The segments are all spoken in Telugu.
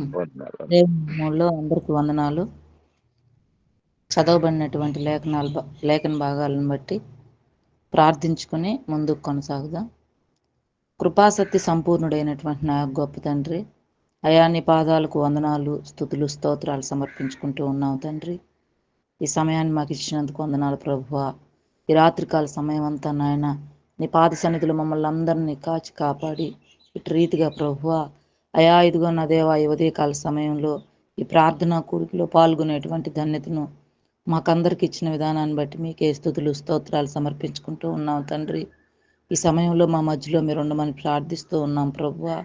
వందనాలు. దేవునిలో అందరికీ వందనాలు. చదవబడినటువంటి లేఖన భాగాలను బట్టి ప్రార్థించుకుని ముందుకు కొనసాగుదాం. కృపాసక్తి సంపూర్ణుడైనటువంటి నా గొప్ప తండ్రి, అయా నీ పాదాలకు వందనాలు, స్తుతులు, స్తోత్రాలు సమర్పించుకుంటూ ఉన్నాం తండ్రి. ఈ సమయాన్ని మాకు ఇచ్చినందుకు వందనాలు ప్రభువా. ఈ రాత్రికాల సమయం అంతా నాయన నీ పాద సన్నిధిలో మమ్మల్ని అందరినీ కాచి కాపాడి ఇటు రీతిగా ప్రభువా అయా ఇదిగో నా దేవా ఈ ఉదయకాల సమయంలో ఈ ప్రార్థనా కూడికలో పాల్గొనేటువంటి ధన్యతను మాకందరికి ఇచ్చిన విధానాన్ని బట్టి మీకే స్తుతులు స్తోత్రాలు సమర్పించుకుంటూ ఉన్నాం తండ్రి. ఈ సమయంలో మా మధ్యలో మీరు ఉండమని ప్రార్థిస్తూ ఉన్నాం ప్రభువా.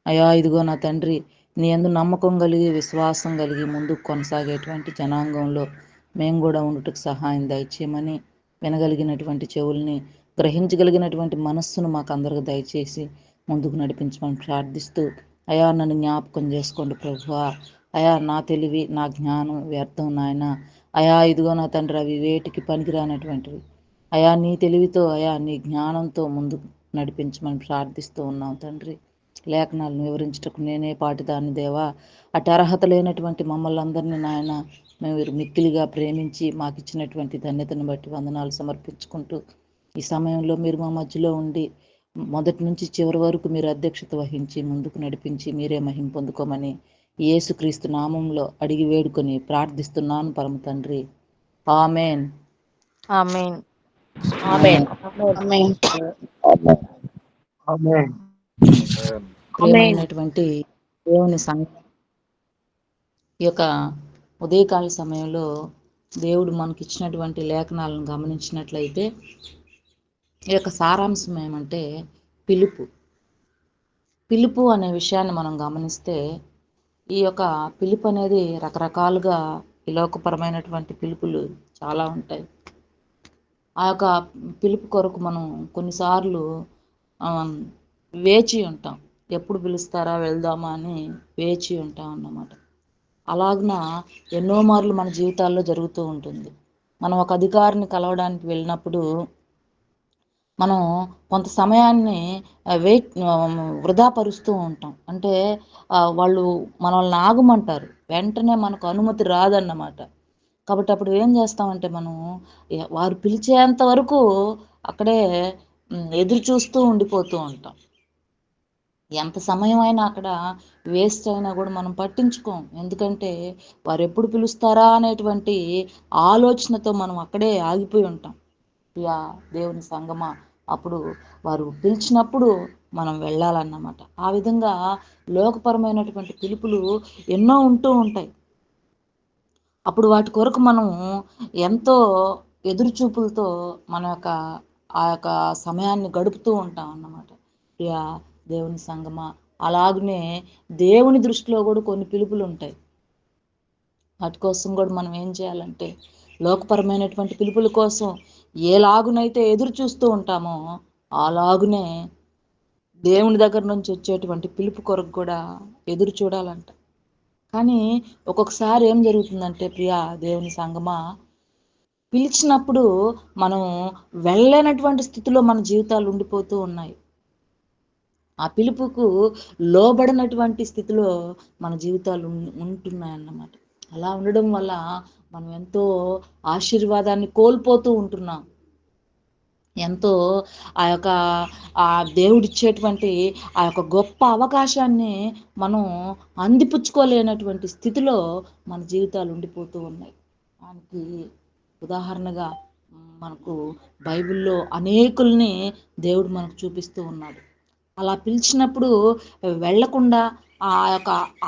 అయా ఇదిగో నా తండ్రి, నీ యందు నమ్మకం కలిగి విశ్వాసం కలిగి ముందుకు కొనసాగేటువంటి జనాంగంలో మేము కూడా ఉండుటకు సహాయం దయచేయమని, వినగలిగినటువంటి చెవుల్ని, గ్రహించగలిగినటువంటి మనస్సును మాకు అందరికి దయచేసి ముందుకు నడిపించమని ప్రార్థిస్తూ, అయా నన్ను జ్ఞాపకం చేసుకోండి ప్రభువా. అయా నా తెలివి నా జ్ఞానం వ్యర్థం నాయన. అయా ఇదిగో నా తండ్రి అవి వేటికి పనికిరానటువంటివి. అయా నీ తెలివితో అయా నీ జ్ఞానంతో ముందుకు నడిపించమని ప్రార్థిస్తూ ఉన్నాం తండ్రి. లేఖనాలను వివరించటకు నేనే పాటిదాన్ని దేవా. అటు అర్హత లేనటువంటి మమ్మల్ని అందరినీ నాయన మీరు మిక్కిలిగా ప్రేమించి మాకు ఇచ్చినటువంటి ధన్యతను బట్టి వందనాలు సమర్పించుకుంటూ, ఈ సమయంలో మీరు మా మధ్యలో ఉండి మొదటి నుంచి చివరి వరకు మీరు అధ్యక్షత వహించి ముందుకు నడిపించి మీరే మహిమ పొందుకోమని యేసుక్రీస్తు నామంలో అడిగి వేడుకొని ప్రార్థిస్తున్నాను పరమ తండ్రి. ఆమేన్. ఆమేన్. ఆమేన్. ఆమేన్. ఆమేన్. ప్రియమైనటువంటి దేవుని ఈ యొక్క ఉదయకాల సమయంలో దేవుడు మనకిచ్చినటువంటి లేఖనాలను గమనించినట్లయితే ఈ యొక్క సారాంశం ఏమంటే పిలుపు అనే విషయాన్ని మనం గమనిస్తే ఈ యొక్క పిలుపు అనేది రకరకాలుగా ఈ లోకపరమైనటువంటి పిలుపులు చాలా ఉంటాయి. ఆ యొక్క పిలుపు కొరకు మనం కొన్నిసార్లు వేచి ఉంటాం. ఎప్పుడు పిలుస్తారా వెళ్దామా అని వేచి ఉంటాం అన్నమాట. అలాగున ఎన్నో మార్లు మన జీవితాల్లో జరుగుతూ ఉంటుంది. మనం ఒక అధికారిని కలవడానికి వెళ్ళినప్పుడు మనం కొంత సమయాన్ని వృధా పరుస్తూ ఉంటాం. అంటే వాళ్ళు మనల్ని ఆగమంటారు, వెంటనే మనకు అనుమతి రాదన్నమాట. కాబట్టి అప్పుడు ఏం చేస్తామంటే మనం వారు పిలిచేంత వరకు అక్కడే ఎదురు చూస్తూ ఉండిపోతూ ఉంటాం. ఎంత సమయం అయినా అక్కడ వేస్ట్ అయినా కూడా మనం పట్టించుకోం. ఎందుకంటే వారు ఎప్పుడు పిలుస్తారా అనేటువంటి ఆలోచనతో మనం అక్కడే ఆగిపోయి ఉంటాం. ప్రియా దేవుని సంగమా, అప్పుడు వారు పిలిచినప్పుడు మనం వెళ్ళాలన్నమాట. ఆ విధంగా లోకపరమైనటువంటి పిలుపులు ఎన్నో ఉంటూ ఉంటాయి. అప్పుడు వాటి కొరకు మనం ఎంతో ఎదురుచూపులతో మన యొక్క ఆ యొక్క సమయాన్ని గడుపుతూ ఉంటాం అన్నమాట. ప్రియా దేవుని సంగమా, అలాగనే దేవుని దృష్టిలో కూడా కొన్ని పిలుపులు ఉంటాయి. వాటి కోసం కూడా మనం ఏం చేయాలంటే లోకపరమైనటువంటి పిలుపుల కోసం ఏలాగునైతే ఎదురు చూస్తూ ఉంటామో అలాగునే దేవుని దగ్గర నుంచి వచ్చేటువంటి పిలుపు కొరకు కూడా ఎదురు చూడాలంట. కానీ ఒక్కొక్కసారి ఏం జరుగుతుందంటే ప్రియా దేవుని సంగమా, పిలిచినప్పుడు మనం వెళ్ళలేనటువంటి స్థితిలో మన జీవితాలు ఉండిపోతూ ఉన్నాయి. ఆ పిలుపుకు లోబడినటువంటి స్థితిలో మన జీవితాలు ఉంటున్నాయన్నమాట. అలా ఉండడం వల్ల మనం ఎంతో ఆశీర్వాదాన్ని కోల్పోతూ ఉంటున్నాం. ఎంతో ఆ దేవుడిచ్చేటువంటి ఆ యొక్క గొప్ప అవకాశాన్ని మనం అందిపుచ్చుకోలేనటువంటి స్థితిలో మన జీవితాలు ఉండిపోతూ ఉన్నాయి. దానికి ఉదాహరణగా మనకు బైబిల్లో అనేకుల్ని దేవుడు మనకు చూపిస్తూ ఉన్నాడు. అలా పిలిచినప్పుడు వెళ్లకుండా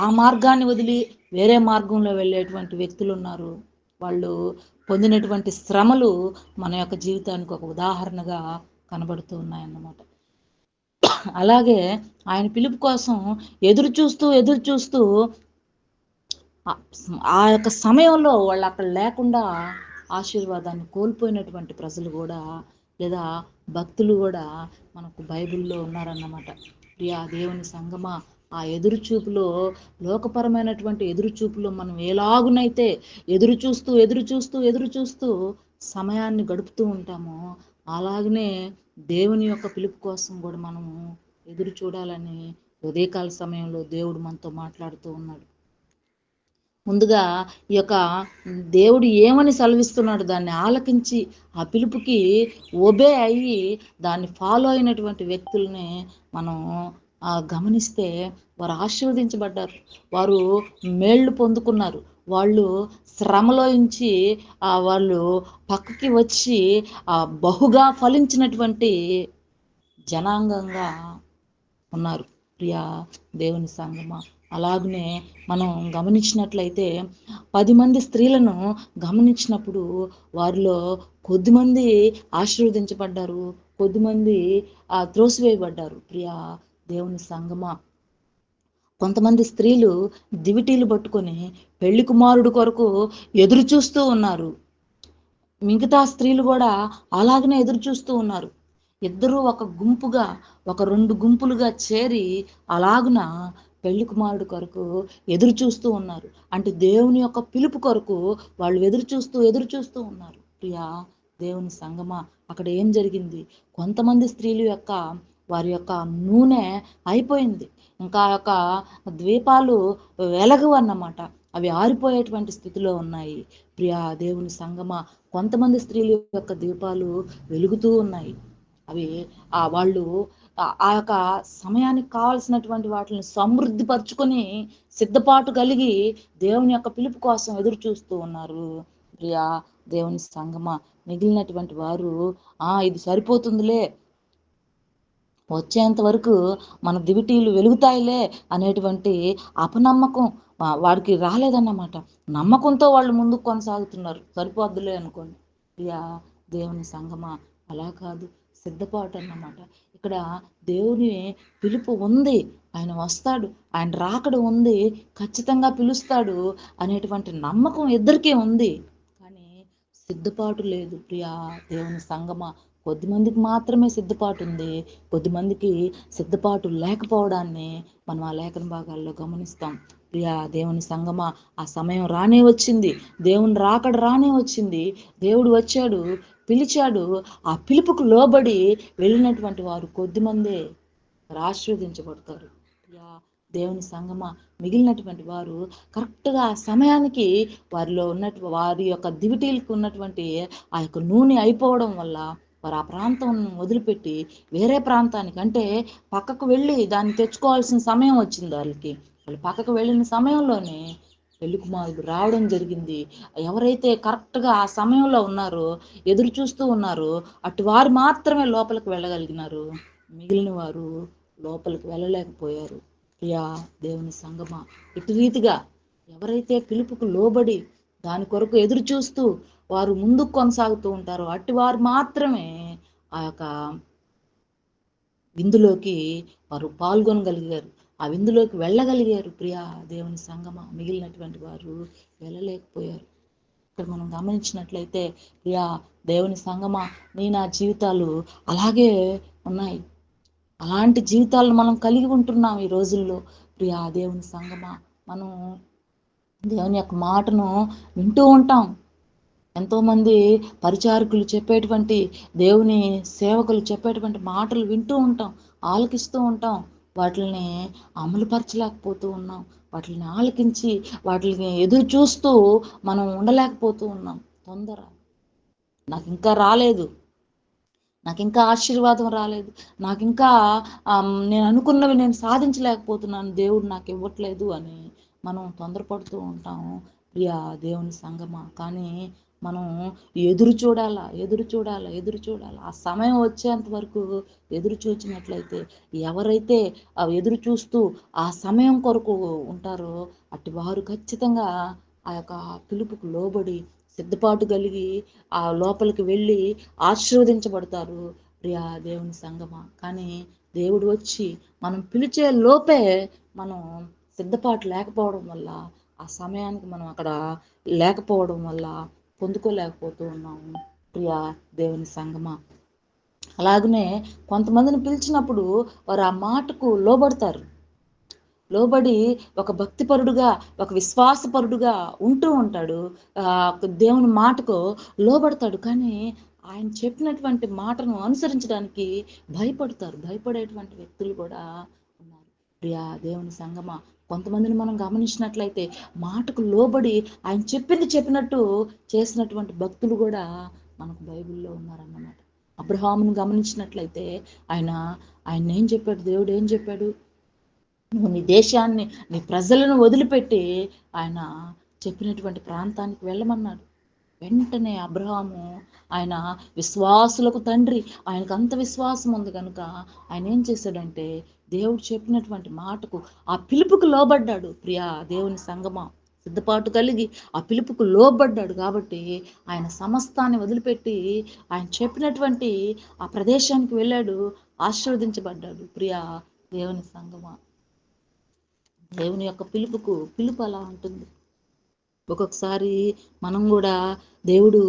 ఆ మార్గాన్ని వదిలి వేరే మార్గంలో వెళ్ళేటువంటి వ్యక్తులు ఉన్నారు. వాళ్ళు పొందినటువంటి శ్రమలు మన యొక్క జీవితానికి ఒక ఉదాహరణగా కనబడుతూ ఉన్నాయన్నమాట. అలాగే ఆయన పిలుపు కోసం ఎదురు చూస్తూ ఆ యొక్క సమయంలో వాళ్ళు అక్కడ లేకుండా ఆశీర్వాదాన్ని కోల్పోయినటువంటి ప్రజలు కూడా, లేదా భక్తులు కూడా మనకు బైబిల్లో ఉన్నారన్నమాట. ప్రియా దేవుని సంగమా, ఆ ఎదురుచూపులో లోకపరమైనటువంటి ఎదురుచూపులో మనం ఎలాగునైతే ఎదురు చూస్తూ సమయాన్ని గడుపుతూ ఉంటామో అలాగనే దేవుని యొక్క పిలుపు కోసం కూడా మనము ఎదురు చూడాలని ఉదయకాల సమయంలో దేవుడు మనతో మాట్లాడుతూ ఉన్నాడు. ముందుగా ఈ యొక్క దేవుడు ఏమని సెలవిస్తున్నాడు దాన్ని ఆలకించి ఆ పిలుపుకి ఒబే అయ్యి దాన్ని ఫాలో అయినటువంటి వ్యక్తుల్ని మనం గమనిస్తే వారు ఆశీర్వదించబడ్డారు. వారు మేళ్ళు పొందుకున్నారు. వాళ్ళు శ్రమలోంచి వాళ్ళు పక్కకి వచ్చి బహుగా ఫలించినటువంటి జనాంగంగా ఉన్నారు. ప్రియా దేవుని సంగమా, అలాగనే మనం గమనించినట్లయితే 10 మంది స్త్రీలను గమనించినప్పుడు వారిలో కొద్దిమంది ఆశీర్వదించబడ్డారు, కొద్దిమంది త్రోసివేయబడ్డారు. ప్రియా దేవుని సంగమా, కొంతమంది స్త్రీలు దివిటీలు పట్టుకొని పెళ్లి కుమారుడు కొరకు ఎదురు చూస్తూ ఉన్నారు. మిగతా స్త్రీలు కూడా అలాగనే ఎదురు చూస్తూ ఉన్నారు. ఇద్దరూ ఒక గుంపుగా, ఒక 2 గుంపులుగా చేరి అలాగున పెళ్లి కుమారుడు కొరకు ఎదురు చూస్తూ ఉన్నారు. అంటే దేవుని యొక్క పిలుపు కొరకు వాళ్ళు ఎదురు చూస్తూ ఉన్నారు. ప్రియా దేవుని సంగమా, అక్కడ ఏం జరిగింది? కొంతమంది స్త్రీలు యొక్క వారి యొక్క నూనె అయిపోయింది. ఇంకా యొక్క ద్వీపాలు వెలగవు అన్నమాట. అవి ఆరిపోయేటువంటి స్థితిలో ఉన్నాయి. ప్రియా దేవుని సంగమా, కొంతమంది స్త్రీల యొక్క దీపాలు వెలుగుతూ ఉన్నాయి. అవి వాళ్ళు ఆ యొక్క సమయానికి కావాల్సినటువంటి వాటిని సమృద్ధి పరుచుకొని సిద్ధపాటు కలిగి దేవుని యొక్క పిలుపు కోసం ఎదురు చూస్తూ ఉన్నారు. ప్రియా దేవుని సంగమా, మిగిలినటువంటి వారు ఇది సరిపోతుందిలే, వచ్చేంత వరకు మన దివిటీలు వెలుగుతాయిలే అనేటువంటి అపనమ్మకం వాడికి రాలేదన్నమాట. నమ్మకంతో వాళ్ళు ముందుకు కొనసాగుతున్నారు. సరిపోద్దులే అనుకోండి. ప్రియా దేవుని సంగమా, అలా కాదు, సిద్ధపాటు అన్నమాట. ఇక్కడ దేవుని పిలుపు ఉంది, ఆయన వస్తాడు, ఆయన రాకడ ఉంది, ఖచ్చితంగా పిలుస్తాడు అనేటువంటి నమ్మకం ఇద్దరికీ ఉంది. కానీ సిద్ధపాటు లేదు. ప్రియా దేవుని సంగమా, కొద్దిమందికి మాత్రమే సిద్ధపాటు ఉంది, కొద్దిమందికి సిద్ధపాటు లేకపోవడాన్ని మనం ఆ లేఖన భాగాల్లో గమనిస్తాం. ప్రియా దేవుని సంగమా, ఆ సమయం రానే వచ్చింది, దేవుని రాకడ రానే వచ్చింది. దేవుడు వచ్చాడు, పిలిచాడు. ఆ పిలుపుకు లోబడి వెళ్ళినటువంటి వారు కొద్దిమందే ఆశీర్వదించబడతారు. ప్రియా దేవుని సంగమా, మిగిలినటువంటి వారు కరెక్ట్గా ఆ సమయానికి వారిలో ఉన్నటువంటి వారి యొక్క దివిటీలకు ఉన్నటువంటి ఆ యొక్క నూనె అయిపోవడం వల్ల వారు ఆ ప్రాంతం వదిలిపెట్టి వేరే ప్రాంతానికి, అంటే పక్కకు వెళ్ళి దాన్ని తెచ్చుకోవాల్సిన సమయం వచ్చింది వాళ్ళకి. వాళ్ళు పక్కకు వెళ్ళిన సమయంలోనే పెళ్లి కుమారుడు రావడం జరిగింది. ఎవరైతే కరెక్ట్గా ఆ సమయంలో ఉన్నారో, ఎదురు చూస్తూ ఉన్నారో, అటు వారు మాత్రమే లోపలికి వెళ్ళగలిగినారు. మిగిలిన వారు లోపలికి వెళ్ళలేకపోయారు. ప్రియా దేవుని సంగమా, ఇటు రీతిగా ఎవరైతే పిలుపుకు లోబడి దాని కొరకు ఎదురు చూస్తూ వారు ముందుకు కొనసాగుతూ ఉంటారో అట్టి వారు మాత్రమే ఆ యొక్క విందులోకి వారు పాల్గొనగలిగారు, ఆ విందులోకి వెళ్ళగలిగారు. ప్రియా దేవుని సంగమా, మిగిలినటువంటి వారు వెళ్ళలేకపోయారు. ఇక్కడ మనం గమనించినట్లయితే ప్రియా దేవుని సంగమా, నా జీవితాలు అలాగే ఉన్నాయి. అలాంటి జీవితాలను మనం కలిగి ఉంటున్నాం ఈ రోజుల్లో. ప్రియా దేవుని సంగమా, మనం దేవుని యొక్క మాటను వింటూ ఉంటాం. ఎంతోమంది పరిచారకులు చెప్పేటువంటి, దేవుని సేవకులు చెప్పేటువంటి మాటలు వింటూ ఉంటాం, ఆలకిస్తూ ఉంటాం. వాటిని అమలుపరచలేకపోతూ ఉన్నాం. వాటిని ఆలకించి వాటిని ఎదురు చూస్తూ మనం ఉండలేకపోతూ ఉన్నాం. తొందర, నాకు ఇంకా రాలేదు, నాకు ఇంకా ఆశీర్వాదం రాలేదు, నాకు ఇంకా నేను అనుకున్నవి నేను సాధించలేకపోతున్నాను, దేవుడు నాకు ఇవ్వట్లేదు అని మనం తొందరపడుతూ ఉంటాము. ప్రియా దేవుని సంగమా, కానీ మనం ఎదురు చూడాలా, ఎదురు చూడాలా, ఎదురు చూడాలా. ఆ సమయం వచ్చేంత వరకు ఎదురు చూచినట్లయితే, ఎవరైతే ఎదురు చూస్తూ ఆ సమయం కొరకు ఉంటారో అట్టి వారు ఖచ్చితంగా ఆ యొక్క పిలుపుకు లోబడి సిద్ధపాటు కలిగి ఆ లోపలికి వెళ్ళి ఆశీర్వదించబడతారు. ప్రియా దేవుని సంగమా, కానీ దేవుడు వచ్చి మనం పిలిచే లోపే మనం సిద్ధపాటు లేకపోవడం వల్ల, ఆ సమయానికి మనం అక్కడ లేకపోవడం వల్ల పొందుకోలేకపోతూ ఉన్నాము. ప్రియా దేవుని సంగమా, అలాగనే కొంతమందిని పిలిచినప్పుడు వారు ఆ మాటకు లోబడతారు. లోబడి ఒక భక్తిపరుడుగా, ఒక విశ్వాసపరుడుగా ఉంటూ ఉంటాడు. దేవుని మాటకు లోబడతాడు. కానీ ఆయన చెప్పినటువంటి మాటను అనుసరించడానికి భయపడతారు. భయపడేటువంటి వ్యక్తులు కూడా ఉన్నారు. ప్రియా దేవుని సంగమా, కొంతమందిని మనం గమనించినట్లయితే మాటకు లోబడి ఆయన చెప్పింది చెప్పినట్టు చేసినటువంటి భక్తులు కూడా మనకు బైబిల్లో ఉన్నారన్నమాట. అబ్రహామును గమనించినట్లయితే ఆయన ఆయన ఏం చెప్పాడు, దేవుడు ఏం చెప్పాడు, నువ్వు నీ దేశాన్ని నీ ప్రజలను వదిలిపెట్టి ఆయన చెప్పినటువంటి ప్రాంతానికి వెళ్ళమన్నాడు. వెంటనే అబ్రహాము, ఆయన విశ్వాసులకు తండ్రి, ఆయనకు అంత విశ్వాసం ఉంది కనుక ఆయన ఏం చేశాడంటే దేవుడు చెప్పినటువంటి మాటకు, ఆ పిలుపుకు లోబడ్డాడు. ప్రియా దేవుని సంగమా, సిద్ధపాటు కలిగి ఆ పిలుపుకు లోబడ్డాడు కాబట్టి ఆయన సమస్తాన్ని వదిలిపెట్టి ఆయన చెప్పినటువంటి ఆ ప్రదేశానికి వెళ్ళాడు, ఆశీర్వదించబడ్డాడు. ప్రియా దేవుని సంగమా, దేవుని యొక్క పిలుపు అలా ఉంటుంది. ఒక్కొక్కసారి మనం కూడా దేవుడు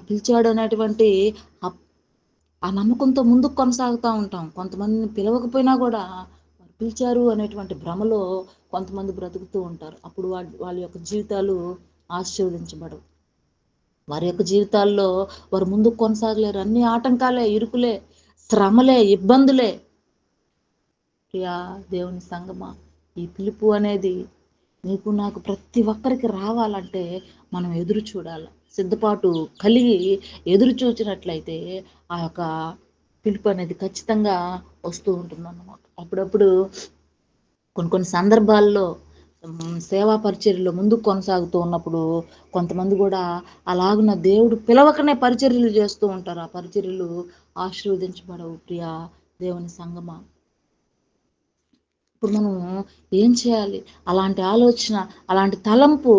పిలిచాడు అనేటువంటి ఆ నమ్మకంతో ముందుకు కొనసాగుతూ ఉంటాం. కొంతమందిని పిలవకపోయినా కూడా పిలిచారు అనేటువంటి భ్రమలో కొంతమంది బ్రతుకుతూ ఉంటారు. అప్పుడు వాళ్ళ యొక్క జీవితాలు ఆశీర్వదించబడవు. వారి యొక్క జీవితాల్లో వారు ముందుకు కొనసాగలేరు. అన్ని ఆటంకాలే, ఇరుకులే, శ్రమలే, ఇబ్బందులే. ప్రియా దేవుని సంగమా, ఈ పిలుపు అనేది నీకు నాకు ప్రతి ఒక్కరికి రావాలంటే మనం ఎదురు చూడాలి. సిద్ధపాటు కలిగి ఎదురు చూచినట్లయితే ఆ యొక్క పిలుపు అనేది ఖచ్చితంగా వస్తూ ఉంటుందన్నమాట. అప్పుడప్పుడు కొన్ని సందర్భాల్లో సేవా పరిచర్యలో ముందుకు కొనసాగుతూ ఉన్నప్పుడు కొంతమంది కూడా అలాగున దేవుడు పిలవకనే పరిచర్యలు చేస్తూ ఉంటారు. ఆ పరిచర్యలు ఆశీర్వదించబడవు. ప్రియా దేవుని సంగమా, ఇప్పుడు మనం ఏం చేయాలి? అలాంటి ఆలోచన, అలాంటి తలంపు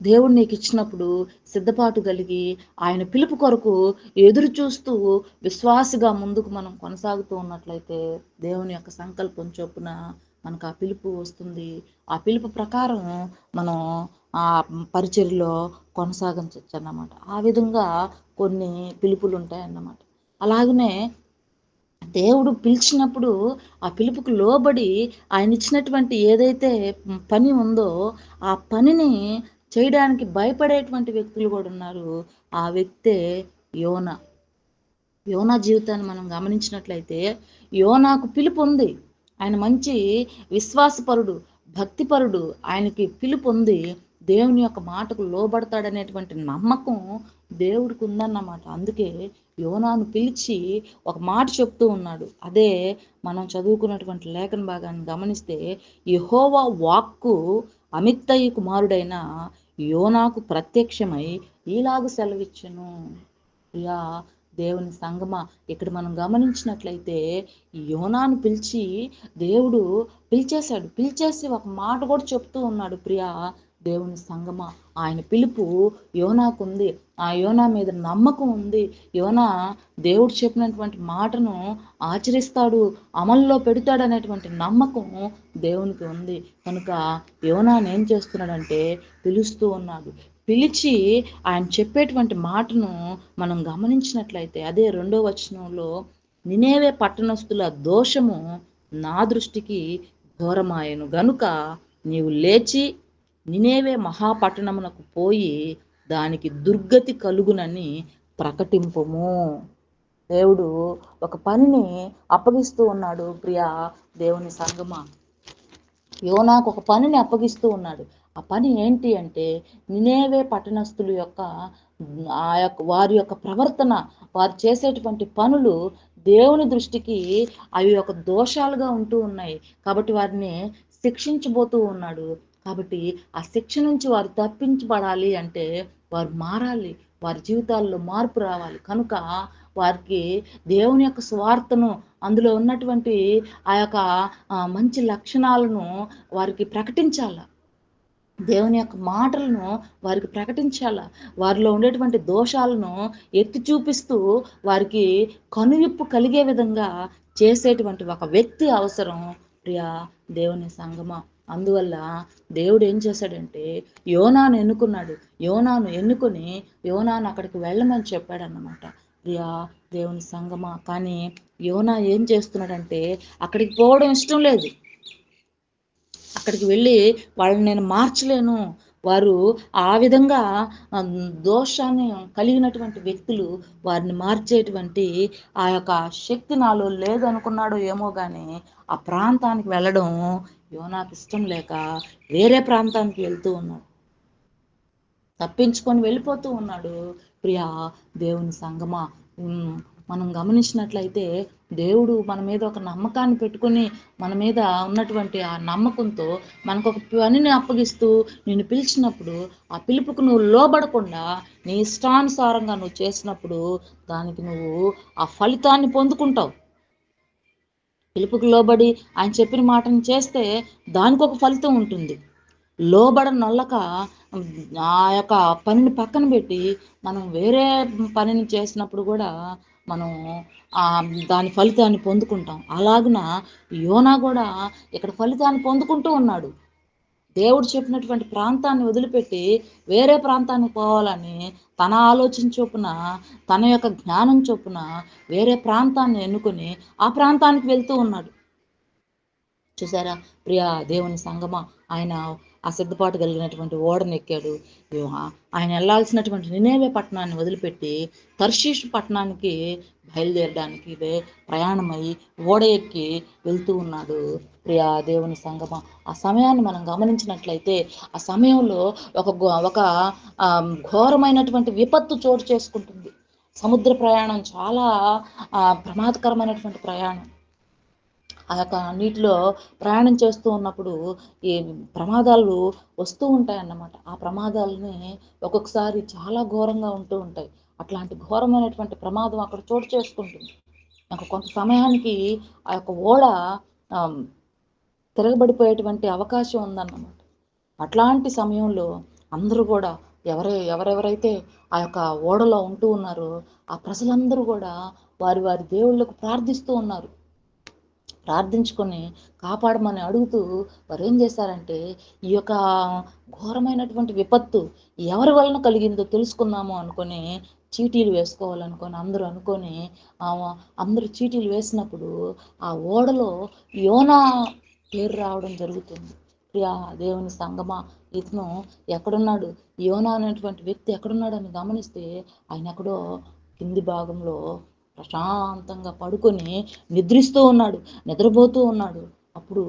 దేవుడు నీకు ఇచ్చినప్పుడు సిద్ధపాటు కలిగి ఆయన పిలుపు కొరకు ఎదురు చూస్తూ విశ్వాసిగా ముందుకు మనం కొనసాగుతూ ఉన్నట్లయితే దేవుని యొక్క సంకల్పం చొప్పున మనకు ఆ పిలుపు వస్తుంది. ఆ పిలుపు ప్రకారం మనం ఆ పరిచర్యలో కొనసాగించవచ్చు అన్నమాట. ఆ విధంగా కొన్ని పిలుపులు ఉంటాయన్నమాట. అలాగనే దేవుడు పిలిచినప్పుడు ఆ పిలుపుకు లోబడి ఆయన ఇచ్చినటువంటి ఏదైతే పని ఉందో ఆ పనిని చేయడానికి భయపడేటువంటి వ్యక్తులు కూడా ఉన్నారు. ఆ వ్యక్తే యోనా. యోనా జీవితాన్ని మనం గమనించినట్లయితే యోనాకు పిలుపు ఉంది. ఆయన మంచి విశ్వాసపరుడు, భక్తిపరుడు. ఆయనకి పిలుపు ఉంది. దేవుని యొక్క మాటకు లోబడతాడనేటువంటి నమ్మకం దేవుడికి ఉందన్నమాట. అందుకే యోనాను పిలిచి ఒక మాట చెప్తూ ఉన్నాడు. అదే మనం చదువుకున్నటువంటి లేఖన భాగాన్ని గమనిస్తే యెహోవా వాక్కు అమిత్తయి కుమారుడైన యోనాకు ప్రత్యక్షమై ఈలాగు సెలవిచ్చెను. ప్రియా దేవుని సంగమా, ఇక్కడ మనం గమనించినట్లయితే యోనాను పిలిచి దేవుడు పిలిచేసి ఒక మాట కూడా చెప్తూ ఉన్నాడు. ప్రియా దేవుని సంగమా, ఆయన పిలుపు యోనాకుంది. ఆ యోనా మీద నమ్మకం ఉంది. యోనా దేవుడు చెప్పినటువంటి మాటను ఆచరిస్తాడు, అమల్లో పెడతాడు అనేటువంటి నమ్మకం దేవునికి ఉంది. కనుక యోనాను ఏం చేస్తున్నాడంటే పిలుస్తూ ఉన్నాడు. పిలిచి ఆయన చెప్పేటువంటి మాటను మనం గమనించినట్లయితే అదే 2వ వచనంలో, నినేవే పట్టణస్థుల దోషము నా దృష్టికి ఘోరమాయెను గనుక నీవు లేచి నినేవే మహాపట్టణమునకు పోయి దానికి దుర్గతి కలుగునని ప్రకటింపుము. దేవుడు ఒక పనిని అప్పగిస్తూ ఉన్నాడు. ప్రియా దేవుని సంగమా, యోనాకు ఒక పనిని అప్పగిస్తూ ఉన్నాడు. ఆ పని ఏంటి అంటే నినేవే పట్టణస్థుల యొక్క వారి యొక్క ప్రవర్తన, వారు చేసేటువంటి పనులు దేవుని దృష్టికి అవి ఒక దోషాలుగా ఉంటూ ఉన్నాయి. కాబట్టి వారిని శిక్షించబోతూ ఉన్నాడు. కాబట్టి ఆ శిక్ష నుంచి వారు తప్పించబడాలి అంటే వారు మారాలి, వారి జీవితాల్లో మార్పు రావాలి. కనుక వారికి దేవుని యొక్క స్వార్థను, అందులో ఉన్నటువంటి ఆ యొక్క మంచి లక్షణాలను వారికి ప్రకటించాల. దేవుని యొక్క మాటలను వారికి ప్రకటించాల. వారిలో ఉండేటువంటి దోషాలను ఎత్తి చూపిస్తూ వారికి కనువిప్పు కలిగే విధంగా చేసేటువంటి ఒక వ్యక్తి అవసరం. ప్రియా దేవుని సంగమా, అందువల్ల దేవుడు ఏం చేశాడంటే యోనాను ఎన్నుకున్నాడు. యోనాను ఎన్నుకొని యోనాను అక్కడికి వెళ్ళమని చెప్పాడన్నమాట. ప్రియా దేవుని సంగమా, కానీ యోనా ఏం చేస్తున్నాడంటే అక్కడికి పోవడం ఇష్టం లేదు. అక్కడికి వెళ్ళి వాళ్ళని నేను మార్చలేను, వారు ఆ విధంగా దోషాన్ని కలిగినటువంటి వ్యక్తులు, వారిని మార్చేటువంటి ఆ యొక్క శక్తి నాలో లేదనుకున్నాడో ఏమో కానీ ఆ ప్రాంతానికి వెళ్ళడం యోనాకు ఇష్టం లేక వేరే ప్రాంతానికి వెళ్తూ ఉన్నాడు, తప్పించుకొని వెళ్ళిపోతూ ఉన్నాడు. ప్రియా దేవుని సంగమా, మనం గమనించినట్లయితే దేవుడు మన మీద ఒక నమ్మకాన్ని పెట్టుకుని మన మీద ఉన్నటువంటి ఆ నమ్మకంతో మనకు ఒక పనిని అప్పగిస్తూ నిన్ను పిలిచినప్పుడు ఆ పిలుపుకు నువ్వు లోబడకుండా నీ ఇష్టానుసారంగా నువ్వు చేసినప్పుడు దానికి నువ్వు ఆ ఫలితాన్ని పొందుకుంటావు. పిలుపుకు లోబడి ఆయన చెప్పిన మాటను చేస్తే దానికి ఒక ఫలితం ఉంటుంది. లోబడనొల్లక ఆ యొక్క పనిని పక్కన పెట్టి మనం వేరే పనిని చేసినప్పుడు కూడా మనం దాని ఫలితాన్ని పొందుకుంటాం. అలాగున యోనా కూడా ఇక్కడ ఫలితాన్ని పొందుకుంటూ ఉన్నాడు. దేవుడు చెప్పినటువంటి ప్రాంతాన్ని వదిలిపెట్టి వేరే ప్రాంతానికి పోవాలని తన ఆలోచన చొప్పున, తన యొక్క జ్ఞానం చొప్పున వేరే ప్రాంతాన్ని ఎన్నుకొని ఆ ప్రాంతానికి వెళ్తూ ఉన్నాడు. చూసారా ప్రియా దేవుని సంగమా, ఆయన ఆ సిద్ధపాటు కలిగినటువంటి ఓడను ఎక్కాడు. ఆయన వెళ్ళాల్సినటువంటి నినేవే పట్టణాన్ని వదిలిపెట్టి తర్షీషు పట్టణానికి బయలుదేరడానికి ప్రయాణమై ఓడ ఎక్కి వెళ్తూ ఉన్నాడు. ప్రియా దేవుని సంగమా, ఆ సమయాన్ని మనం గమనించినట్లయితే ఆ సమయంలో ఒక ఘోరమైనటువంటి విపత్తు చోటు చేసుకుంటుంది. సముద్ర ప్రయాణం చాలా ప్రమాదకరమైనటువంటి ప్రయాణం. ఆ యొక్క నీటిలో ప్రయాణం చేస్తూ ఉన్నప్పుడు ఈ ప్రమాదాలు వస్తూ ఉంటాయన్నమాట. ఆ ప్రమాదాలని ఒక్కొక్కసారి చాలా ఘోరంగా ఉంటూ ఉంటాయి. అట్లాంటి ఘోరమైనటువంటి ప్రమాదం అక్కడ చోటు చేసుకుంటుంది. నాకు కొంత సమయానికి ఆ యొక్క ఓడ తిరగబడిపోయేటువంటి అవకాశం ఉందన్నమాట. అట్లాంటి సమయంలో అందరూ కూడా ఎవరెవరైతే ఆ యొక్క ఓడలో ఉంటూ ఉన్నారో ఆ ప్రజలందరూ కూడా వారి వారి దేవుళ్ళకు ప్రార్థిస్తూ ఉన్నారు. ప్రార్థించుకొని కాపాడమని అడుగుతూ వారు ఏం చేశారంటే ఈ యొక్క ఘోరమైనటువంటి విపత్తు ఎవరి వలన కలిగిందో తెలుసుకుందాము అనుకొని చీటీలు వేసుకోవాలనుకొని అందరూ అనుకొని అందరూ చీటీలు వేసినప్పుడు ఆ ఓడలో యోనా పేరు రావడం జరుగుతుంది. ప్రియా దేవుని సంగమా, ఇతను ఎక్కడున్నాడు, యోనా అనేటువంటి వ్యక్తి ఎక్కడున్నాడని గమనిస్తే ఆయన ఎక్కడో కింది భాగంలో ప్రశాంతంగా పడుకొని నిద్రపోతూ ఉన్నాడు. అప్పుడు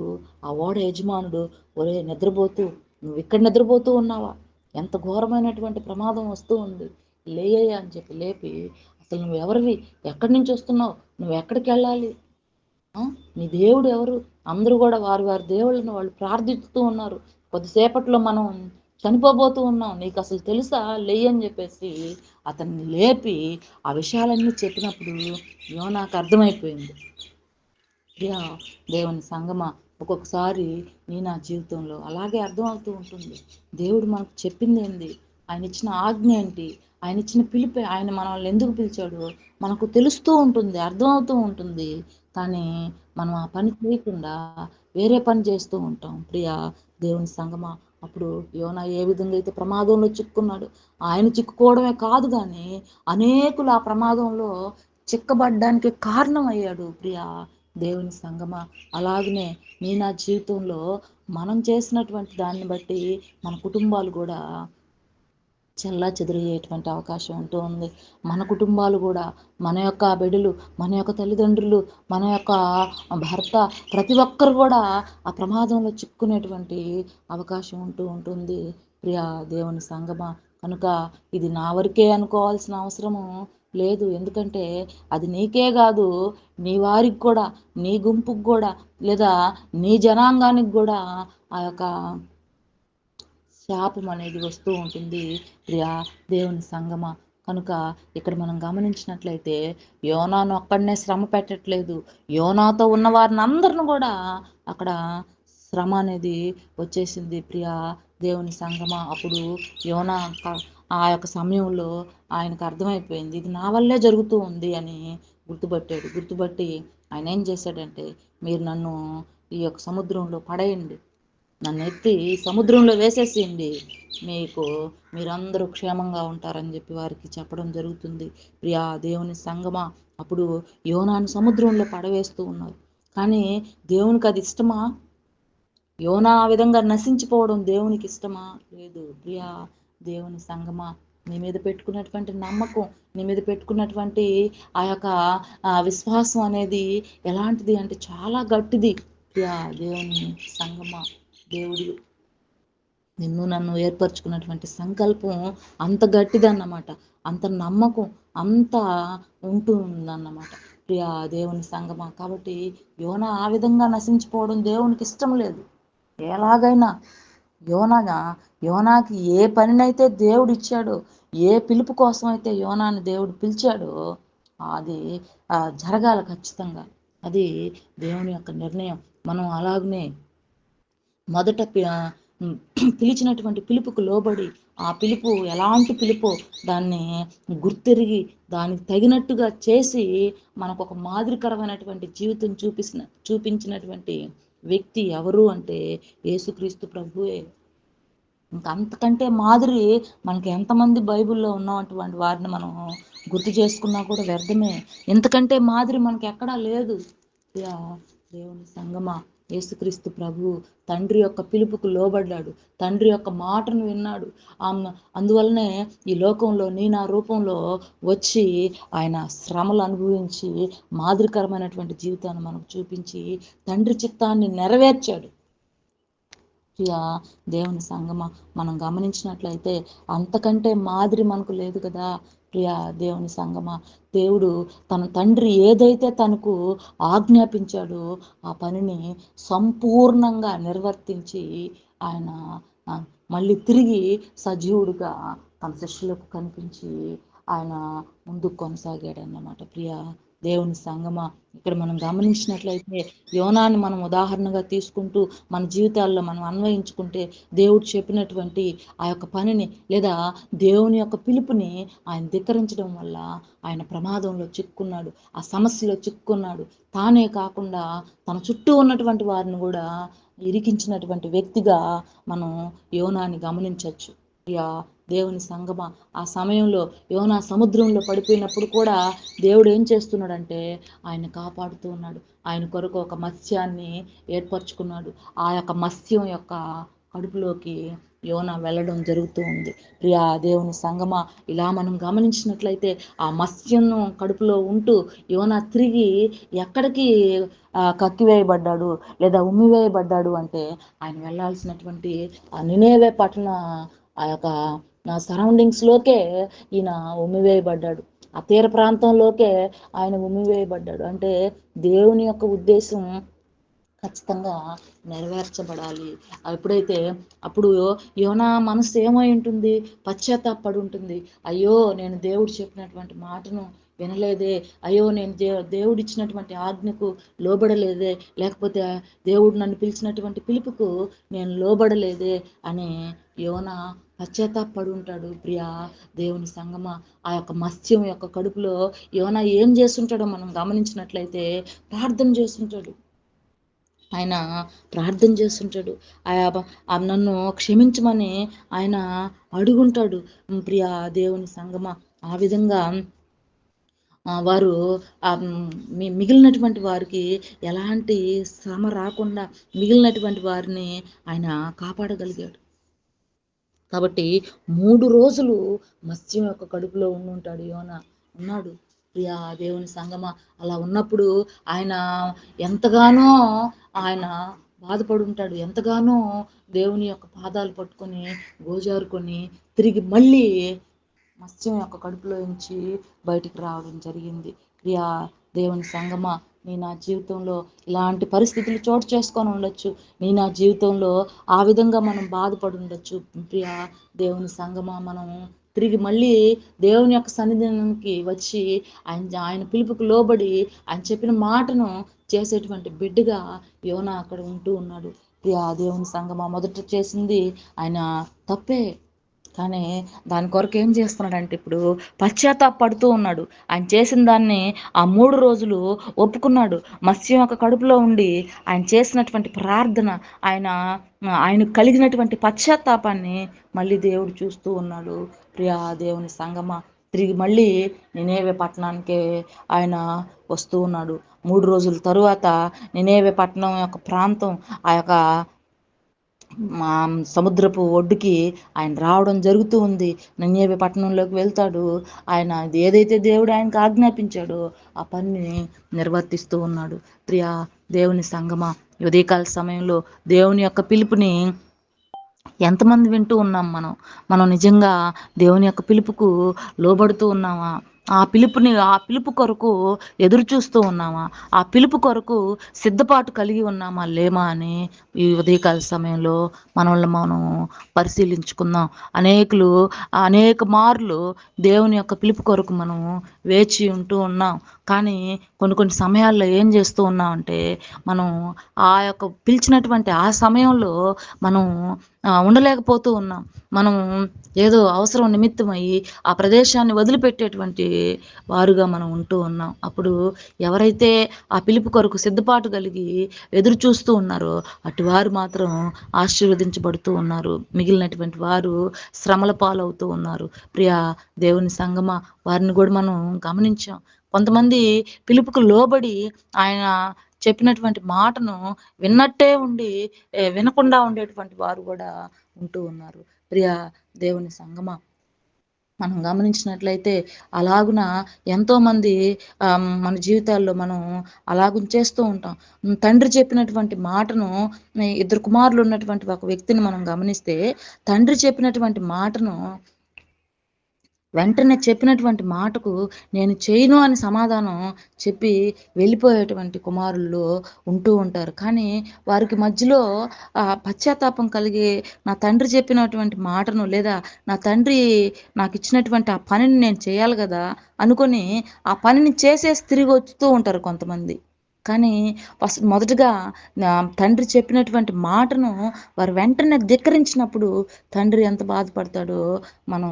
ఆ ఓడ యజమానుడు, ఒరే నిద్రపోతూ, నువ్వు ఇక్కడ నిద్రపోతూ ఉన్నావా, ఎంత ఘోరమైనటువంటి ప్రమాదం వస్తూ ఉంది, లేయ్యా అని చెప్పి లేపి, అసలు నువ్వు ఎవరివి, ఎక్కడి నుంచి వస్తున్నావు, నువ్వు ఎక్కడికి వెళ్ళాలి, నీ దేవుడు ఎవరు, అందరూ కూడా వారి వారి దేవుళ్ళని వాళ్ళు ప్రార్థిస్తూ ఉన్నారు. కొద్దిసేపట్లో మనం చనిపోబోతూ ఉన్నాం, నీకు అసలు తెలుసా, లేయని చెప్పేసి అతన్ని లేపి ఆ విషయాలన్నీ చెప్పినప్పుడు యోనాకు అర్థమైపోయింది. ప్రియా దేవుని సంగమా, ఒక్కొక్కసారి నా జీవితంలో అలాగే అర్థమవుతూ ఉంటుంది. దేవుడు మనకు చెప్పింది ఏంది, ఆయన ఇచ్చిన ఆజ్ఞ ఏంటి, ఆయన ఇచ్చిన పిలిపే, ఆయన మనల్ని ఎందుకు పిలిచాడు మనకు తెలుస్తూ ఉంటుంది, అర్థమవుతూ ఉంటుంది. కానీ మనం ఆ పని చేయకుండా వేరే పని చేస్తూ ఉంటాం. ప్రియా దేవుని సంగమా, అప్పుడు యోనా ఏ విధంగా అయితే ప్రమాదంలో చిక్కుకున్నాడు, ఆయన చిక్కుకోవడమే కాదు కానీ అనేకులు ఆ ప్రమాదంలో చిక్కబడ్డానికి కారణం అయ్యాడు. ప్రియా దేవుని సంగమా, అలాగనే నా జీవితంలో మనం చేసినటువంటి దాన్ని బట్టి మన కుటుంబాలు కూడా చెల్లా చెదిరయ్యేటువంటి అవకాశం ఉంటూ ఉంది. మన కుటుంబాలు కూడా, మన యొక్క బిడ్డలు, మన యొక్క తల్లిదండ్రులు, మన యొక్క భర్త, ప్రతి ఒక్కరు కూడా ఆ ప్రమాదంలో చిక్కుకునేటువంటి అవకాశం ఉంటూ ఉంటుంది. ప్రియా దేవుని సంగమా, కనుక ఇది నా వరకే అనుకోవాల్సిన అవసరము లేదు. ఎందుకంటే అది నీకే కాదు, నీ వారికి కూడా, నీ గుంపుకు కూడా, లేదా నీ జనాంగానికి కూడా ఆ యొక్క శాపం అనేది వస్తూ ఉంటుంది. ప్రియా దేవుని సంగమా, కనుక ఇక్కడ మనం గమనించినట్లయితే యోనాను అక్కడనే శ్రమ పెట్టట్లేదు, యోనాతో ఉన్న వారిని అందరిని కూడా అక్కడ శ్రమ అనేది వచ్చేసింది. ప్రియా దేవుని సంగమా, అప్పుడు యోనా ఆ యొక్క సమయంలో ఆయనకు అర్థమైపోయింది, ఇది నా వల్లే జరుగుతూ ఉంది అని గుర్తుపట్టి ఆయన ఏం చేశాడంటే, మీరు నన్ను ఈ యొక్క సముద్రంలో పడేయండి, నన్ను ఎత్తి సముద్రంలో వేసేసింది, మీరందరూ క్షేమంగా ఉంటారని చెప్పి వారికి చెప్పడం జరుగుతుంది. ప్రియా దేవుని సంగమా, అప్పుడు యోనాను సముద్రంలో పడవేస్తూ ఉన్నారు. కానీ దేవునికి అది ఇష్టమా? యోనా ఆ విధంగా నశించిపోవడం దేవునికి ఇష్టమా? లేదు. ప్రియా దేవుని సంగమా, నీ మీద పెట్టుకున్నటువంటి నమ్మకం, నీ మీద పెట్టుకున్నటువంటి ఆ యొక్క విశ్వాసం అనేది ఎలాంటిది అంటే చాలా గట్టిది. యా దేవుని సంగమా, దేవుడు నిన్ను నన్ను ఏర్పరచుకున్నటువంటి సంకల్పం అంత గట్టిదన్నమాట, అంత నమ్మకం అంత ఉంటుందన్నమాట. ప్రియా దేవుని సంగమా, కాబట్టి యోనా ఆ విధంగా నశించిపోవడం దేవునికి ఇష్టం లేదు. ఎలాగైనా యోనాగా యోనాకి ఏ పనినైతే దేవుడు ఇచ్చాడో, ఏ పిలుపు కోసం అయితే యోనాని దేవుడు పిలిచాడో అది జరగాలి ఖచ్చితంగా. అది దేవుని యొక్క నిర్ణయం. మనం అలాగనే మొదట పిలిచినటువంటి పిలుపుకు లోబడి, ఆ పిలుపు ఎలాంటి పిలుపో దాన్ని గుర్తెరిగి దానికి తగినట్టుగా చేసి మనకు ఒక మాదిరికరమైనటువంటి జీవితం చూపించినటువంటి వ్యక్తి ఎవరు అంటే యేసుక్రీస్తు ప్రభువే. ఇంకా అంతకంటే మాదిరి మనకి ఎంతమంది బైబిల్లో ఉన్నటువంటి వారిని మనం గుర్తు చేసుకున్నా కూడా వ్యర్థమే. ఇంతకంటే మాదిరి మనకి ఎక్కడా లేదు. దేవుని సంగమా, యేసుక్రీస్తు ప్రభు తండ్రి యొక్క పిలుపుకు లోబడ్డాడు, తండ్రి యొక్క మాటను విన్నాడు. అందువల్లనే ఈ లోకంలో నా రూపంలో వచ్చి ఆయన శ్రమలు అనుభవించి మాదిరికరమైనటువంటి జీవితాన్ని మనకు చూపించి తండ్రి చిత్తాన్ని నెరవేర్చాడు. ప్రియా దేవుని సంగమా, మనం గమనించినట్లయితే అంతకంటే మాదిరి మనకు లేదు కదా. ప్రియా దేవుని సంగమా, దేవుడు తన తండ్రి ఏదైతే తనకు ఆజ్ఞాపించాడో ఆ పనిని సంపూర్ణంగా నిర్వర్తించి ఆయన మళ్ళీ తిరిగి సజీవుడిగా తన శిష్యులకు కనిపించి ఆయన ముందుకు కొనసాగాడు అన్నమాట. ప్రియా దేవుని సంగమా, ఇక్కడ మనం గమనించినట్లయితే యోనాని మనం ఉదాహరణగా తీసుకుంటూ మన జీవితాల్లో మనం అన్వయించుకుంటే, దేవుడు చెప్పినటువంటి ఆ యొక్క పనిని లేదా దేవుని యొక్క పిలుపుని ఆయన ధిక్కరించడం వల్ల ఆయన ప్రమాదంలో చిక్కుకున్నాడు, ఆ సమస్యలో చిక్కుకున్నాడు. తానే కాకుండా తన చుట్టూ ఉన్నటువంటి వారిని కూడా ఇరికించినటువంటి వ్యక్తిగా మనం యోనాని గమనించవచ్చు. యా దేవుని సంగమా, ఆ సమయంలో యోనా సముద్రంలో పడిపోయినప్పుడు కూడా దేవుడు ఏం చేస్తున్నాడంటే ఆయన కాపాడుతూ ఉన్నాడు. ఆయన కొరకు ఒక మత్స్యాన్ని ఏర్పరచుకున్నాడు. ఆ యొక్క మత్స్యం యొక్క కడుపులోకి యోనా వెళ్ళడం జరుగుతూ ఉంది. ప్రియా దేవుని సంగమా, ఇలా మనం గమనించినట్లయితే ఆ మత్స్యం కడుపులో ఉంటూ యోనా తిరిగి ఎక్కడికి కక్కివేయబడ్డాడు లేదా ఉమ్మివేయబడ్డాడు అంటే ఆయన వెళ్ళాల్సినటువంటి ఆ నినేవే పట్టణ ఆ యొక్క సరౌండింగ్స్లోకే ఈయన ఉమ్మివేయబడ్డాడు. ఆ తీర ప్రాంతంలోకే ఆయన ఉమ్మివేయబడ్డాడు. అంటే దేవుని యొక్క ఉద్దేశం ఖచ్చితంగా నెరవేర్చబడాలి. ఎప్పుడైతే అప్పుడు యోనా మనసు ఏమై ఉంటుంది, పశ్చాత్తాపడి ఉంటుంది. అయ్యో నేను దేవుడు చెప్పినటువంటి మాటను వినలేదే, అయ్యో నేను దేవుడు ఇచ్చినటువంటి ఆజ్ఞకు లోబడలేదే, లేకపోతే దేవుడు నన్ను పిలిచినటువంటి పిలుపుకు నేను లోబడలేదే అని యోనా పశ్చాత్తాపడి ఉంటాడు. ప్రియా దేవుని సంగమా, ఆ యొక్క మత్స్యం యొక్క కడుపులో యోనా ఏం చేస్తుంటాడో మనం గమనించినట్లయితే ప్రార్థన చేస్తుంటాడు. ఆయన ప్రార్థన చేస్తుంటాడు. నన్ను క్షమించమని ఆయన అడుగుంటాడు. ప్రియా దేవుని సంగమా, ఆ విధంగా వారు మిగిలినటువంటి వారికి ఎలాంటి శ్రమ రాకుండా మిగిలినటువంటి వారిని ఆయన కాపాడగలిగాడు. కాబట్టి 3 రోజులు మత్స్యం యొక్క కడుపులో ఉండుంటాడు యోనా, ఉన్నాడు. ప్రియా దేవుని సంగమా, అలా ఉన్నప్పుడు ఆయన ఎంతగానో ఆయన బాధపడుంటాడు. ఎంతగానో దేవుని యొక్క పాదాలు పట్టుకొని గోజారుకొని తిరిగి మళ్ళీ మత్స్యం యొక్క కడుపులో నుంచి బయటికి రావడం జరిగింది. ప్రియా దేవుని సంగమా, నా జీవితంలో ఇలాంటి పరిస్థితులు చోటు చేసుకొని ఉండొచ్చు. నా జీవితంలో ఆ విధంగా మనం బాధపడి ఉండొచ్చు. ప్రియా దేవుని సంగమా, మనం తిరిగి మళ్ళీ దేవుని యొక్క సన్నిధానానికి వచ్చి ఆయన పిలుపుకు లోబడి ఆయన చెప్పిన మాటను చేసేటువంటి బిడ్డగా యోనా అక్కడ ఉంటూ ఉన్నాడు. ప్రియా దేవుని సంగమా, మొదట చేసింది ఆయన తప్పే, కానీ దాని కొరకు ఏం చేస్తున్నాడంటే ఇప్పుడు పశ్చాత్తాపడుతూ ఉన్నాడు. ఆయన చేసిన దాన్ని ఆ 3 రోజులు ఒప్పుకున్నాడు. మత్స్యం యొక్క కడుపులో ఉండి ఆయన చేసినటువంటి ప్రార్థన, ఆయనకు కలిగినటువంటి పశ్చాత్తాపాన్ని మళ్ళీ దేవుడు చూస్తూ ఉన్నాడు. ప్రియా దేవుని సంగమా, తిరిగి మళ్ళీ నినేవే పట్టణానికి ఆయన వస్తూ ఉన్నాడు. 3 రోజుల తరువాత నినేవే పట్టణం యొక్క ప్రాంతం ఆ యొక్క మా సముద్రపు ఒడ్డుకి ఆయన రావడం జరుగుతూ ఉంది. నినివే పట్టణంలోకి వెళ్తాడు. ఆయన ఏదైతే దేవుడు ఆయనకు ఆజ్ఞాపించాడో ఆ పనిని నిర్వర్తిస్తూ ఉన్నాడు. ప్రియా దేవుని సంగమా, ఈ ఉదయకాల సమయంలో దేవుని యొక్క పిలుపుని ఎంతమంది వింటూ ఉన్నాం మనం? మనం నిజంగా దేవుని యొక్క పిలుపుకు లోబడుతూ ఉన్నామా? ఆ పిలుపు కొరకు ఎదురు చూస్తూ ఉన్నామా? ఆ పిలుపు కొరకు సిద్ధపాటు కలిగి ఉన్నామా లేమా అని ఈ ఉదయకాల సమయంలో మనల్ని మనం పరిశీలించుకుందాం. అనేక మార్లు దేవుని యొక్క పిలుపు కొరకు మనం వేచి ఉంటూ ఉన్నాం. కానీ కొన్ని కొన్ని సమయాల్లో ఏం చేస్తూ ఉన్నామంటే, మనం ఆ యొక్క పిలిచినటువంటి ఆ సమయంలో మనం ఉండలేకపోతూ ఉన్నాం. మనం ఏదో అవసరం నిమిత్తమయ్యి ఆ ప్రదేశాన్ని వదిలిపెట్టేటువంటి వారుగా మనం ఉంటూ ఉన్నాం. అప్పుడు ఎవరైతే ఆ పిలుపు కొరకు సిద్ధపాటు కలిగి ఎదురు చూస్తూ ఉన్నారో అటువారు మాత్రం ఆశీర్వదించబడుతూ ఉన్నారు. మిగిలినటువంటి వారు శ్రమల పాలవుతూ ఉన్నారు. ప్రియా దేవుని సంగమా, వారిని కూడా మనం గమనించాం. కొంతమంది పిలుపుకు లోబడి ఆయన చెప్పినటువంటి మాటను విన్నట్టే ఉండి వినకుండా ఉండేటువంటి వారు కూడా ఉంటూ ఉన్నారు. ప్రియా దేవుని సంగమా, మనం గమనించినట్లయితే అలాగున ఎంతోమంది మన జీవితాల్లో మనం అలాగున చేస్తూ ఉంటాం. తండ్రి చెప్పినటువంటి మాటను, ఇద్దరు కుమారులు ఉన్నటువంటి ఒక వ్యక్తిని మనం గమనిస్తే, తండ్రి చెప్పినటువంటి మాటను వెంటనే చెప్పినటువంటి మాటకు నేను చేయను అని సమాధానం చెప్పి వెళ్ళిపోయేటువంటి కుమారులు ఉంటూ ఉంటారు. కానీ వారికి మధ్యలో పశ్చాత్తాపం కలిగి నా తండ్రి చెప్పినటువంటి మాటను, లేదా నా తండ్రి నాకు ఇచ్చినటువంటి ఆ పనిని నేను చేయాలి కదా అనుకొని ఆ పనిని చేసేసి తిరిగి వస్తూ ఉంటారు కొంతమంది. కానీ మొదటగా తండ్రి చెప్పినటువంటి మాటను వారు వెంటనే ధిక్కరించినప్పుడు తండ్రి ఎంత బాధపడతాడో మనం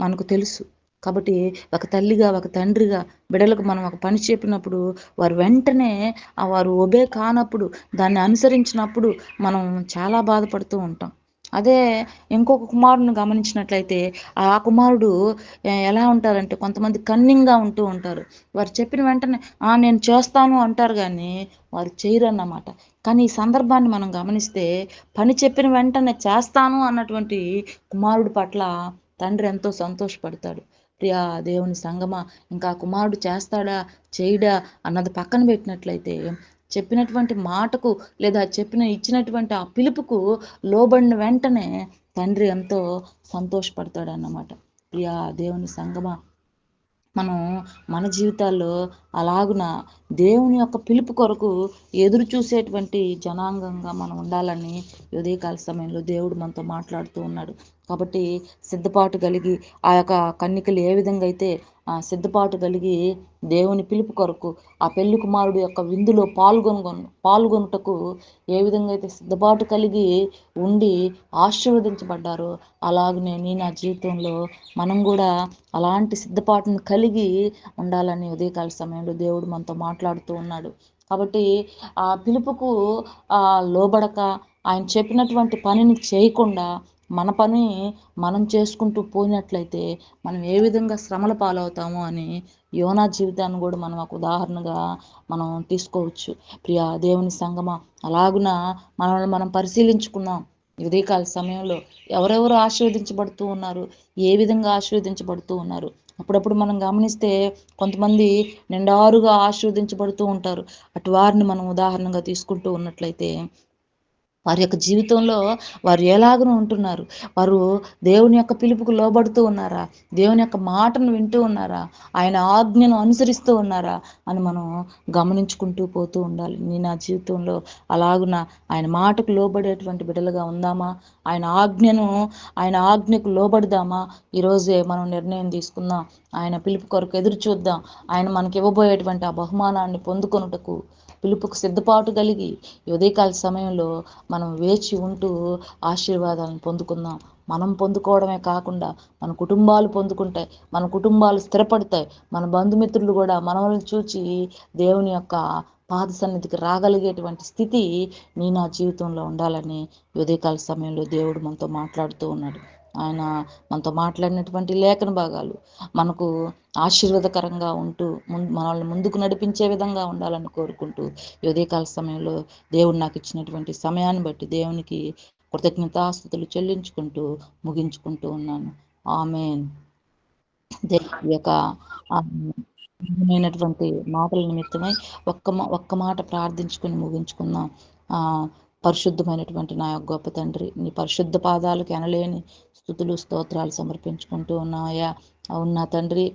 మనకు తెలుసు. కాబట్టి ఒక తల్లిగా, ఒక తండ్రిగా బిడ్డలకు మనం ఒక పని చెప్పినప్పుడు వారు వెంటనే వారు ఒబే కానప్పుడు, దాన్ని అనుసరించినప్పుడు మనం చాలా బాధపడుతూ ఉంటాం. అదే ఇంకొక కుమారుడిని గమనించినట్లయితే, ఆ కుమారుడు ఎలా ఉంటారంటే, కొంతమంది కన్నింగ్‌గా ఉంటూ ఉంటారు. వారు చెప్పిన వెంటనే నేను చేస్తాను అంటారు గానీ వారు చేయరన్నమాట. కానీ ఈ సందర్భాన్ని మనం గమనిస్తే, పని చెప్పిన వెంటనే చేస్తాను అన్నటువంటి కుమారుడి పట్ల తండ్రి ఎంతో సంతోషపడతాడు. ప్రియా దేవుని సంగమా, ఇంకా ఆ కుమారుడు చేస్తాడా చేయడా అన్నది పక్కన పెట్టినట్లయితే, చెప్పినటువంటి మాటకు, లేదా ఇచ్చినటువంటి ఆ పిలుపుకు లోబడిన వెంటనే తండ్రి ఎంతో సంతోషపడతాడన్నమాట. ప్రియా దేవుని సంగమా, మనం మన జీవితాల్లో అలాగున దేవుని యొక్క పిలుపు కొరకు ఎదురు చూసేటువంటి జనాంగంగా మనం ఉండాలని ఉదయకాల సమయంలో దేవుడు మనతో మాట్లాడుతూ ఉన్నాడు. కాబట్టి సిద్ధపాటు కలిగి, ఆ యొక్క కన్నికలు ఏ విధంగా అయితే సిద్ధపాటు కలిగి దేవుని పిలుపు కొరకు ఆ పెళ్లి కుమారుడు యొక్క విందులో పాల్గొనుటకు ఏ విధంగా అయితే సిద్ధపాటు కలిగి ఉండి ఆశీర్వదించబడ్డారో, అలాగనే నా జీవితంలో మనం కూడా అలాంటి సిద్ధపాటును కలిగి ఉండాలని ఉదయకాల సమయంలో దేవుడు మనతో మాట్లాడుతూ ఉన్నాడు. కాబట్టి ఆ పిలుపుకు లోబడక, ఆయన చెప్పినటువంటి పనిని చేయకుండా మన పని మనం చేసుకుంటూ పోయినట్లయితే మనం ఏ విధంగా శ్రమల పాలవుతామో అని యోనా జీవితాన్ని కూడా మనం ఒక ఉదాహరణగా మనం తీసుకోవచ్చు. ప్రియా దేవుని సంగమా, అలాగున మనల్ని మనం పరిశీలించుకుందాం. ఈ ఉదయకాల సమయంలో ఎవరెవరు ఆశీర్వదించబడుతూ ఉన్నారు, ఏ విధంగా ఆశీర్వదించబడుతూ ఉన్నారు. అప్పుడప్పుడు మనం గమనిస్తే కొంతమంది నిండారుగా ఆశీర్వదించబడుతూ ఉంటారు. అటు వారిని మనం ఉదాహరణగా తీసుకుంటూ ఉన్నట్లయితే, వారి యొక్క జీవితంలో వారు ఎలాగనో ఉంటున్నారు. వారు దేవుని యొక్క పిలుపుకు లోబడుతూ ఉన్నారా? దేవుని యొక్క మాటను వింటూ ఉన్నారా? ఆయన ఆజ్ఞను అనుసరిస్తూ ఉన్నారా? అని మనం గమనించుకుంటూ పోతూ ఉండాలి. నా జీవితంలో అలాగున ఆయన మాటకు లోబడేటువంటి బిడ్డలుగా ఉందామా? ఆయన ఆజ్ఞకు లోబడదామా? ఈరోజే మనం నిర్ణయం తీసుకుందాం. ఆయన పిలుపు కొరకు ఎదురు చూద్దాం. ఆయన మనకి ఇవ్వబోయేటువంటి ఆ బహుమానాన్ని పొందుకొనుటకు పిలుపుకు సిద్ధపాటు కలిగి ఉదయకాల సమయంలో మనం వేచి ఉంటూ ఆశీర్వాదాలను పొందుకుందాం. మనం పొందుకోవడమే కాకుండా మన కుటుంబాలు పొందుకుంటాయి, మన కుటుంబాలు స్థిరపడతాయి, మన బంధుమిత్రులు కూడా మనల్ని చూచి దేవుని యొక్క పాద సన్నిధికి రాగలిగేటువంటి స్థితి నా జీవితంలో ఉండాలని ఉదయకాల సమయంలో దేవుడు మనతో మాట్లాడుతూ ఉన్నాడు. ఆయన మనతో మాట్లాడినటువంటి లేఖన భాగాలు మనకు ఆశీర్వాదకరంగా ఉంటూ మనల్ని ముందుకు నడిపించే విధంగా ఉండాలని కోరుకుంటూ ఉదయకాల సమయంలో దేవుడు నాకు ఇచ్చినటువంటి సమయాన్ని బట్టి దేవునికి కృతజ్ఞతాస్తుతులు చెల్లించుకుంటూ ముగించుకుంటూ ఉన్నాను. ఆమేన్. ఈ యొక్క మైనటువంటి మాటల నిమిత్తమై ఒక్క మాట ప్రార్థించుకుని ముగించుకుందాం. పరిశుద్ధమైనటువంటి నా యొక్క గొప్ప తండ్రి, నీ పరిశుద్ధ పాదాలకు ఎనలేని స్తుతులు స్తోత్రాలు సమర్పించుకుంటూ ఉన్నాయా. అవును నా తండ్రి,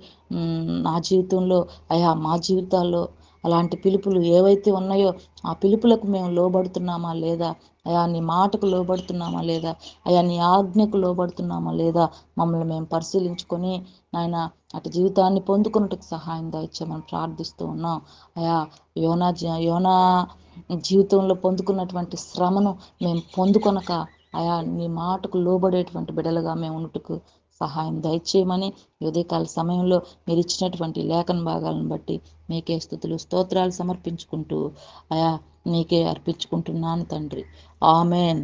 నా జీవితంలో మా జీవితాల్లో అలాంటి పిలుపులు ఏవైతే ఉన్నాయో ఆ పిలుపులకు మేము లోబడుతున్నామా లేదా, నీ మాటకు లోబడుతున్నామా లేదా, నీ ఆజ్ఞకు లోబడుతున్నామా లేదా, మమ్మల్ని మేము పరిశీలించుకొని నాయన అటు జీవితాన్ని పొందుకున్నట్టుకు సహాయం దయచేయమని ప్రార్థిస్తూ ఉన్నాం. యోనా జీవితంలో పొందుకున్నటువంటి శ్రమను మేము పొందుకొనక నీ మాటకు లోబడేటువంటి బిడలుగా మేము ఉన్నట్టుకు సహాయం దయచేయమని ఉదయకాల సమయంలో మీరు ఇచ్చినటువంటి లేఖన భాగాలను బట్టి మీకే స్తుతులు స్తోత్రాలు సమర్పించుకుంటూ నీకే అర్పించుకుంటున్నాను తండ్రి. ఆమెన్.